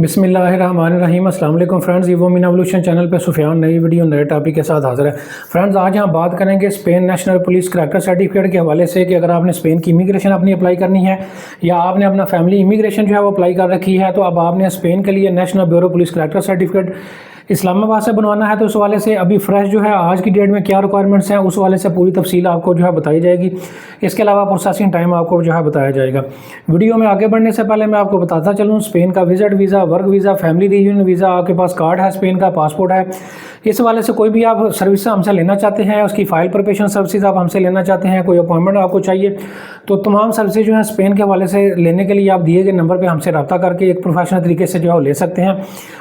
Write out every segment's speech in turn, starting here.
बिस्मिल्लाहिर्रहमानिर्रहीम। अस्सलाम वालेकुम फ्रेंड्स, इवोमिन एवोल्यूशन चैनल पे सुफियान नई वीडियो नए टॉपिक के साथ हाजिर है। फ्रेंड्स, आज हम बात करेंगे Spain national police character certificate के हवाले से कि अगर आपने स्पेन की इमिग्रेशन अपनी अप्लाई करनी है या आपने अपना फैमिली इमिग्रेशन जो है वो अप्लाई कर रखी है, तो अब आपने स्पेन के लिए national bureau police character certificate Islamabad से बनवाना है। तो उस वाले से अभी फ्रेश जो है आज की डेट में क्या रिक्वायरमेंट्स हैं उस वाले से पूरी तफसील आपको जो है बताई जाएगी। इसके अलावा प्रोसेसिंग टाइम आपको जो है बताया जाएगा। वीडियो में आगे बढ़ने से पहले मैं आपको बताता चलूँ, स्पेन का visit visa, work visa, family reunion visa, आपके पास कार्ड है, स्पेन का पासपोर्ट है, इस वाले से कोई भी आप सर्विस हमसे लेना चाहते हैं, उसकी फ़ाइल प्रिपरेशन सर्विसेज आप हमसे लेना चाहते हैं, कोई अपॉइंटमेंट आपको चाहिए, तो तमाम सर्विसेज जो है स्पेन के हवाले से लेने के लिए आप दिए गए नंबर पे हमसे रब्ता करके एक प्रोफेशनल तरीके से जो है ले सकते हैं।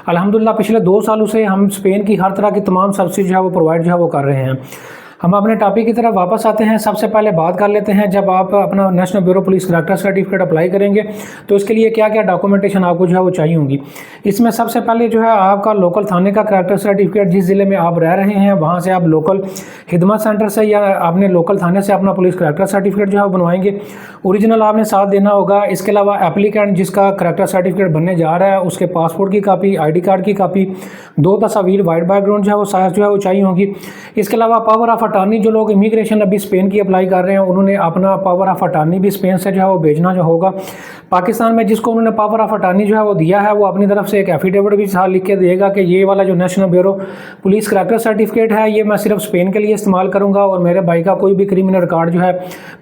अल्हम्दुलिल्लाह पिछले 2 सालों से हम स्पेन की हर तरह की तमाम सर्विसेज जो है वो प्रोवाइड जो है वो कर रहे हैं। हम अपने टॉपिक की तरफ वापस आते हैं। सबसे पहले बात कर लेते हैं, जब आप अपना national bureau police character certificate apply करेंगे तो इसके लिए क्या क्या डॉक्यूमेंटेशन आपको जो है वो चाहिए होंगी। इसमें सबसे पहले जो है आपका लोकल थाने का करैक्टर सर्टिफिकेट, जिस ज़िले में आप रह रहे हैं वहाँ से आप लोकल खिदमत सेंटर से या अपने लोकल थाने से अपना पुलिस करैक्टर सर्टिफिकेट जो है बनवाएंगे। ओरिजिनल आपने साथ देना होगा। इसके अलावा एप्लीकेंट जिसका करैक्टर सर्टिफिकेट बनने जा रहा है उसके पासपोर्ट की कापी, ID कार्ड की कापी, 2 तस्वीर वाइट बैकग्राउंड जो है वो साइज जो है वो चाहिए होगी। इसके अलावा पावर ऑफ अटॉर्नी, जो लोग इमिग्रेशन अभी स्पेन की अप्लाई कर रहे हैं उन्होंने अपना पावर ऑफ अटॉर्नी भी स्पेन से जो है वो भेजना जो होगा। पाकिस्तान में जिसको उन्होंने पावर ऑफ अटॉर्नी जो है वो दिया है वो अपनी तरफ से एक एफिडेविट भी साथ लिख के देगा कि ये वाला जो national bureau police character certificate है ये मैं सिर्फ स्पेन के लिए इस्तेमाल करूंगा और मेरे भाई का कोई भी क्रिमिनल रिकॉर्ड जो है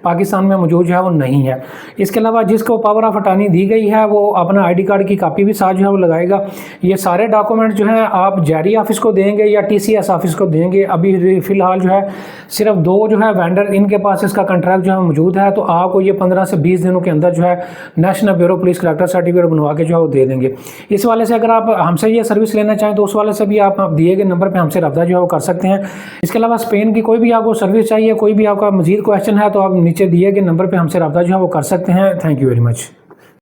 पाकिस्तान में मौजूद जो है वो नहीं है। इसके अलावा जिसको पावर ऑफ अटॉर्नी दी गई है वो अपना ID कार्ड की कापी भी साथ जो है वो लगाएगा। ये सारे डॉक्यूमेंट जो है आप जारी ऑफिस को देंगे या TCS ऑफिस को देंगे। अभी फिलहाल जो है सिर्फ 2 जो है वेंडर इनके पास इसका कॉन्ट्रैक्ट जो है मौजूद है, तो आपको ये 15 से 20 दिनों के अंदर जो है national bureau police character certificate बनवा के जो है वो दे देंगे। इस वाले से अगर आप हमसे ये सर्विस लेना चाहें तो उस वाले से भी आप दिए गए नंबर पे हमसे रब्ता जो है वो कर सकते हैं। इसके अलावा स्पेन की कोई भी आपको सर्विस चाहिए, कोई भी आपका मजीद क्वेश्चन है तो आप नीचे दिए गए नंबर पर हमसे रब्ता जो है वो कर सकते हैं। Thank you very much.